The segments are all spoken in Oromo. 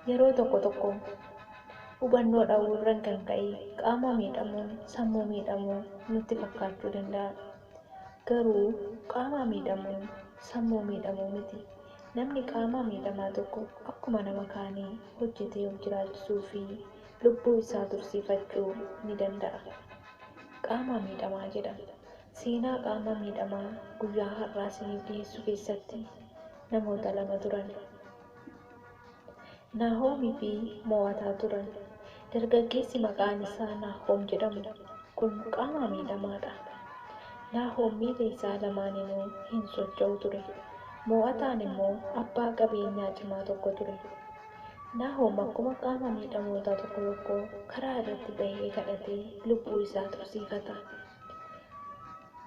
Yeroo tokko tokko hubannoo dhabuurraan kan ka'e qaama miidhamuun sammuu miidhamuu nutti fakkaachuu danda'a. Garuu qaama miidhamuun sammuu miidhamuu miti. Namni qaama miidhamaa tokko akkuma nama kaanii hojjetee of jiraachisuu fi lubbuu isaa tursiifachuu ni danda'a. Qaama miidhamaa jedhama. Seenaa qaama miidhamaa guyyaa har'aa isiniif dhiyeessuu keessatti namoota lama turan. Naahoomii fi Mo'ataa turan. Dargaggeessi maqaan isaa Naahoom jedhamu kun qaama miidhamaadha. Naahoom miila isaa lamaaninuu hin socho'u ture. Mo'ataan immoo abbaa qabeenyaa cimaa tokko ture. Naahoom akkuma qaama miidhamoota tokko tokko karaa irratti bahee kadhatee lubbuu isaa tursiifata.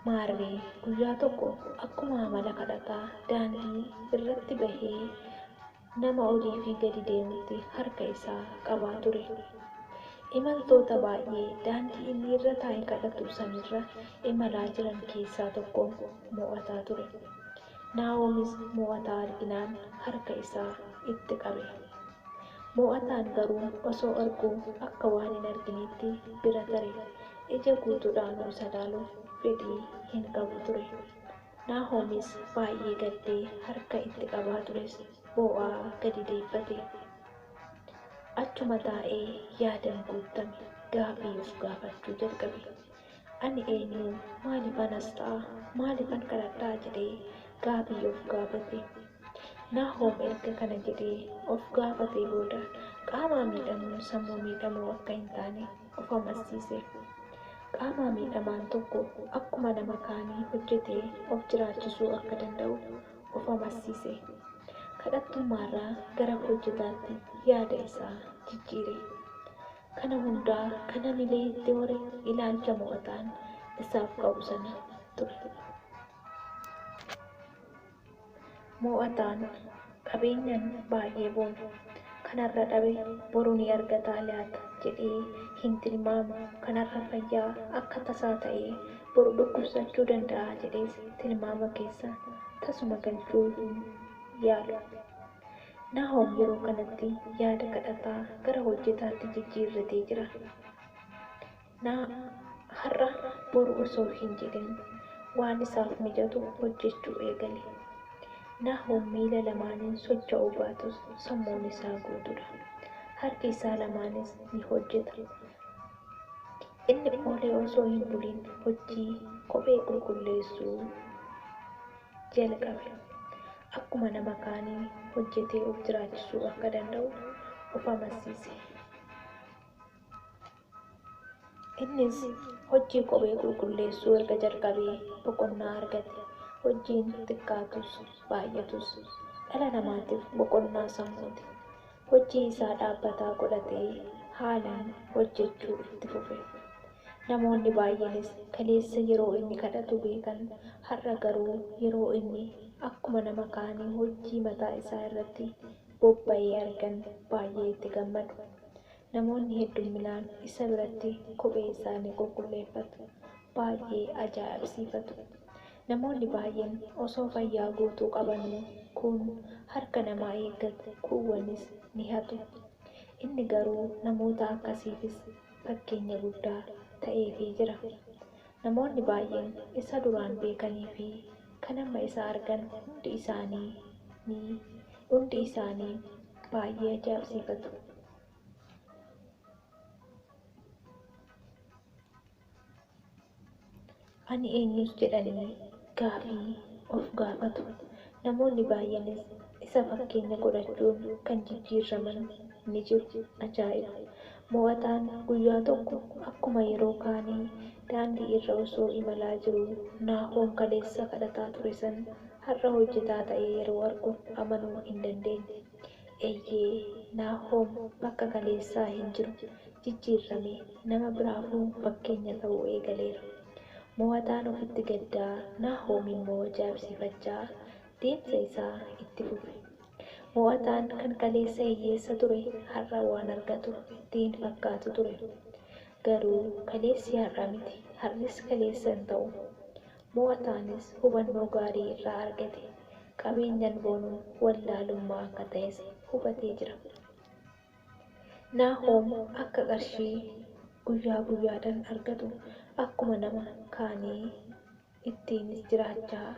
Maarree guyyaa tokko akkuma amala kadhataa daandii irratti bahee nama olii fi gadi deemutti harka isaa qabaa ture. Imaltoota baay'ee daandii inni irra taa'ee kadhatu sanirra imalaa jiran keessaa tokko Mo'ataa ture. Naahoomis Mo'ataa arginaan harka isaa itti qabe. Mo'ataan garuu osoo arguu akka waan hin arginetti bira tare. Ija guutuudhaan isa ilaaluuf fedhii hin qabu ture. Naahoomis baay'ee gaddee harka itti qabaa tures boo'aa gadi deeffate. Achuma taa'ee yaadaan guutame gaaffii of gaafachuu jalqabe. Ani eenyu? Maaliifan as ta'a? Maaliifan kadhadhaa jedhee gaaffii of gaafate. Naahoom erga kana jedhee of gaafatee booda qaama miidhamuun sammuu miidhamuu akka hin taane of amansiise. Qaama miidhamaan tokko akkuma nama kaanii hojjetee of jiraachisuu akka danda'u of amansiise. Kadhattummaarraa gara hojjetaatti yaada isaa jijjiire. Kana hundaa kana milee itti hore ilaalcha Mo'ataan isaaf qabu sana ture. Mo'ataan qabeenyaan baay'ee boonu. Kanarra dhabe boru ni argata laata jedhee hin tilmaamu. Kanarra fayyaa akka tasaa ta'ee boru dhukkubsachuu danda'a jedhees tilmaama keessa tasuma galchuu hin yaalu. Naahoom yeroo kanatti yaada kadhataa gara hojjetaatti jijjiirratee jira. Har'a boru osoo hin jedhin waan isaaf mijatu hojjechuu eegale. Naahoom miila lamaaniin socho'uu baatus sammuun isaa guutuudha. Harki isaa lamaanis ni hojjeta. Inni oolee osoo hin buliin hojii kophee qulqulleessuu jalqabe. Akkuma nama kaanii hojjetee of jiraachisuu akka danda'u of amansiise. Innis hojii kophee qulqulleessuu erga jalqabee boqonnaa argate. Hojiin xiqqaatus baay'atus dhala namaatiif boqonnaa sammuuti. Hojii isaa dhaabbataa godhatee haalaan hojjechuu itti fufe. Namoonni baay'eenis kaleessa yeroo inni kadhatu beekan, har'a garuu yeroo inni akkuma nama kaanii hojii mataa isaa irratti bobba'ee argan baay'ee itti gammadu. Namoonni hedduminaan isa biratti kophee isaanii qulqulleeffatu. Baay'ee ajaa'ibsiifatu. Namoonni baay'een osoo fayyaa guutuu qabanuu kun harka namaa eeggatu, kuuwwanis ni hatu. Inni garuu namoota akkasiifis fakkeenya guddaa ta'eefii jira. Namoonni baay'een isa duraan beekanii fi kan amma isa argan hundi isaanii baay'ee ajaa'ibsiifatu. Ani eenyus jedhanii gaaffii of gaafatu. Namoonni baay'eenis isa fakkeenya godhachuun kan jijjiiraman ni jiru. Ajaa'iba! Mo'ataan guyyaa tokko akkuma yeroo kaanii daandii irra osoo imalaa jiruu Naahoom kaleessa kadhataa ture san har'a hojjetaa ta'ee yeroo argu amanuu hin dandeenye. Eeyyee Naahoom bakka kaleessaa hin jiru, jijjiiramee nama biraafuu fakkeenya ta'uu eegaleera. Mo'ataan ofitti gaddaa, Naahoom immoo ajaa'ibsiifachaa deemsa isaa itti fufe. Mo'ataan kan kaleessa hiyyeessa ture har'a waan argatu ittiin fakkaatu ture. Garuu kaleessi har'a miti, har'is kaleessa hin ta'u. Mo'ataanis hubannoo gaarii irraa argate. Qabeenyaan boonuun wallaalummaa akka ta'es hubatee jira. Naahoom akka qarshii guyyaa guyyaadhaan argatu akkuma nama kaanii ittiinis jiraachaa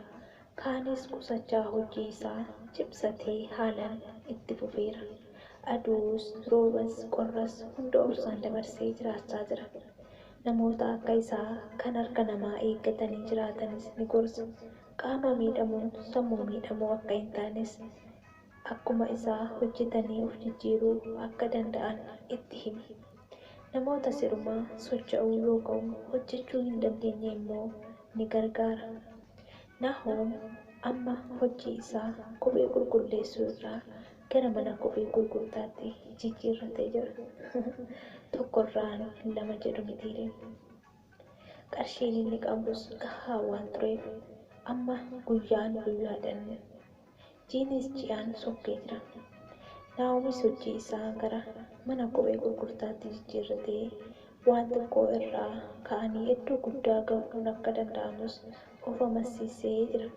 kaanis qusachaa hojii isaa cimsatee haalaan itti fufeera. Aduus, roobas, qorras hunda obsaan dabarsee jiraachaa jira. Namoota akka isaa kan harka namaa eeggatanii jiraatanis ni gorsa. Qaama miidhamuun sammuu miidhamuu akka hin taanes akkuma isaa hojjetanii of jijjiiruu akka danda'an itti himi. Namoota sirumaa socho'uu yookaan hojjechuu hin dandeenye immoo ni gargaara. Naahoom amma hojii isaa kophee qulqulleessuu irraa gara mana kophee gurgurtaatti jijjiirratee jira. Tokkorraan lama jedhu mitiire. Qarshiin inni qabus gahaa waan tureef amma guyyaan guyyaadhaan jiinis ji'aan sokkee jira. Naahoomis hojii isaa gara mana kophee gurgurtaatti jijjiirratee waan xiqqoo irraa ka'anii iddoo guddaa gahuun akka danda'amus of amansiisee jira.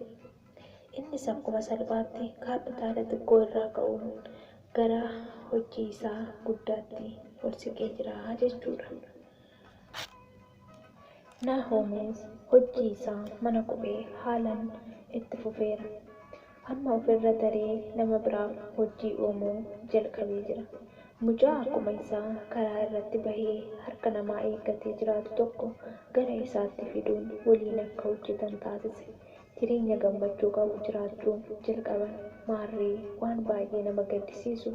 Innis akkuma salphaatti kaapitaala xiqqoo irraa ka'uun gara hojii isaa guddaatti ol siqee jira jechuudha. Naahoomis hojii isaa mana kophee haalaan itti fufeera. Amma ofirra daree nama biraaf hojii uumuu jalqabee jira. Mucaa akkuma isaa karaa irratti bahee harka namaa eeggatee jiraatu tokko gara isaatti fiduun waliin akka hojjetan taasise. Jireenya gammachuu qabu jiraachuun jalqaban maarree waan baay'ee nama gaddisiisu.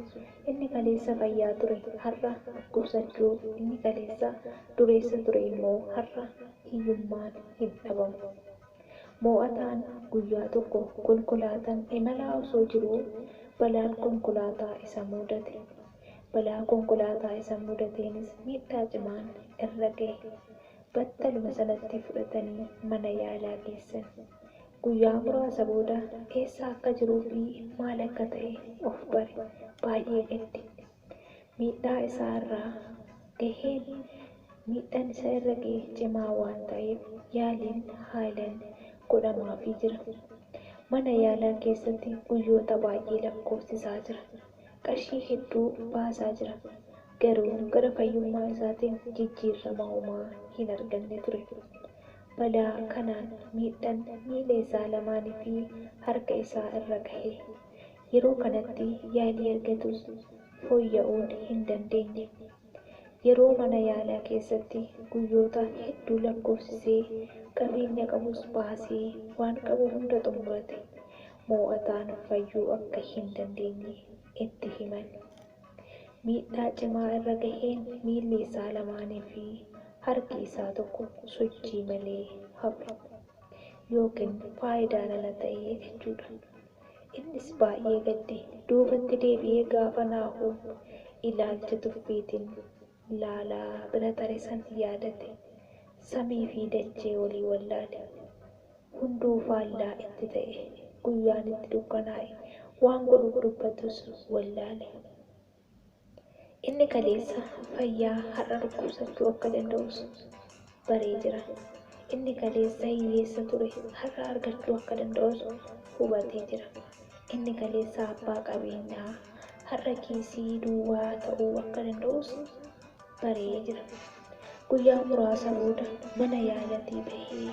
Inni kaleessa fayyaa ture har'a dhukkubsachuu, inni kaleessa dureessa ture immoo har'a hiyyummaan hin dhabamu. Mo'ataan guyyaa tokko konkolaataan imalaa osoo jiruu balaan konkolaataa isa mudate. Balaa konkolaataa isa mudateenis miidhaa cimaan irra gahe. Battaluma sanatti fudhatanii mana yaalaa geessan. Guyyaa muraasa booda eessa akka jiruu fi maal akka ta'e of bare baay'ee gadde. Miidhaan isaa irra gahe cimaa waan ta'eef yaaliin haalaan godhamaafii jira. Mana yaalaa keessatti guyyoota baay'ee lakkoofsisaa jira. Qarshii hedduu baasaa jira. Garuu gara fayyummaa isaatiin jijjiirama homaa hin arganne ture. Balaa kanaan miidhaan miila isaa lamaanii fi harka isaa irra gahe. Yeroo kanatti yaalii argatus fooyya'uun hin dandeenye. Yeroo mana yaalaa keessatti guyyoota hedduu lakkoofsisee qabeenya qabus baasee waan qabu hunda xumurate. Mo'ataan fayyuu akka hin dandeenye itti himan. Miidhaa cimaa irra gaheen miilli isaa lamaanii fi harki isaa tokko sochii malee hafe yookiin faayidaan ala ta'ee jechuudha. Innis baay'ee gadde duubatti deebi'ee gaafa Naahoom ilaalcha tuffiitiin laalaa bira tare san yaadate. Samii fi dachee walii wallaale. Hunduu faallaa itti ta'e. Guyyaan itti dukkanaa'e. Waan godhu dubbatus wallaale. Inni kaleessa fayyaa har'a dhukkubsachuu akka danda'us baree jira. Inni kaleessa hiyyeessa ture har'a argachuu akka danda'us hubatee jira. Inni kaleessa abbaa qabeenyaa har'a kiisii duwwaa ta'uu akka danda'us baree jira. Guyyaa muraasa booda mana yaalatii bahee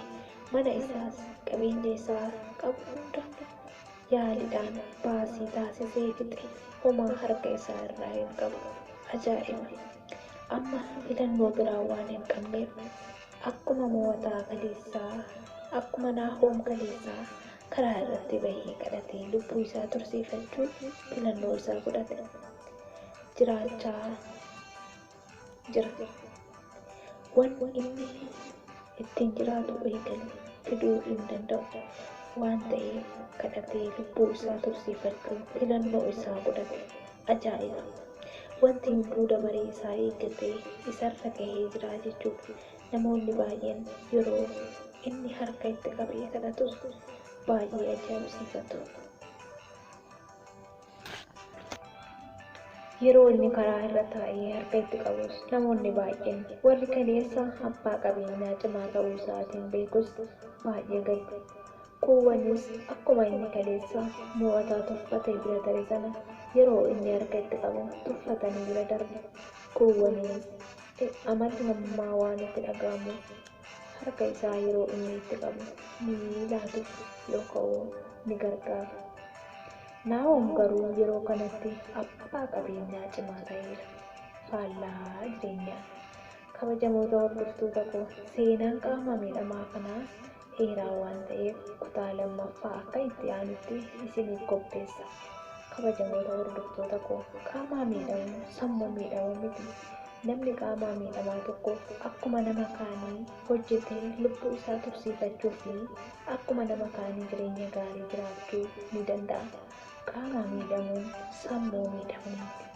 mana isaas qabeenya isaa qabu hunda yaaliidhaan baasii taasisee fixe. Homaa harka isaa irraa hin qabu. Ajaa'iba! Amma filannoo biraa waan hin qabneef akkuma mo'ataa kaleessaa, akkuma Naahoom kaleessaa karaa irratti bahee kadhatee lubbuu isaa tursiifachuun filannoo isaa godhate. Jiraachaa jira. Wanni inni ittiin jiraatu eegalu fiduu hin danda'u waan ta'eef kadhatee lubbuu isaa tursiifachuun filannoo isaa godhate. Ajaa'iba! Wanti hunduu dabaree isaa eeggatee isarra gahee jira jechuudha. Namoonni baay'een yeroo inni harka itti qabee kadhatus baay'ee ajaa'ibsiifatu. Yeroo inni karaa irra taa'ee harka itti qabus namoonni baay'een warri kaleessa abbaa qabeenyaa cimaa ta'uu isaatiin beekus baay'ee gaddu. Kuuwwanis akkuma inni kaleessa mo'ataa tuffatee bira darbe sana yeroo inni harka itti qabu tuffatanii bira darbu. kuuwwaniin amalli namummaa waan itti dhaga'amuuf harka isaa yeroo inni itti qabu ni laatuuf yookaan ni gargaara. Naa'om garuu yeroo kanatti abbaa qabeenyaa cimaa ta'eera. Faallaa jireenyaa. Kabajamoota hordoftoota koo, seenaan qaama miidhamaa kanaa dheeraa waan ta'eef kutaa lammaffaa akka itti aanutti isiniif qopheessa. Kabajamoota hordoftoota koo, qaamaa miidhamuu sammuu miidhamuu miti. Namni qaamaa miidhamaa tokko akkuma nama kaanii hojjetee lubbuu isaa tursiifachuu fi akkuma nama kaanii jireenya gaarii jiraachuu ni danda'a. Qaamaa miidhamuun sammuu miidhamuu miti.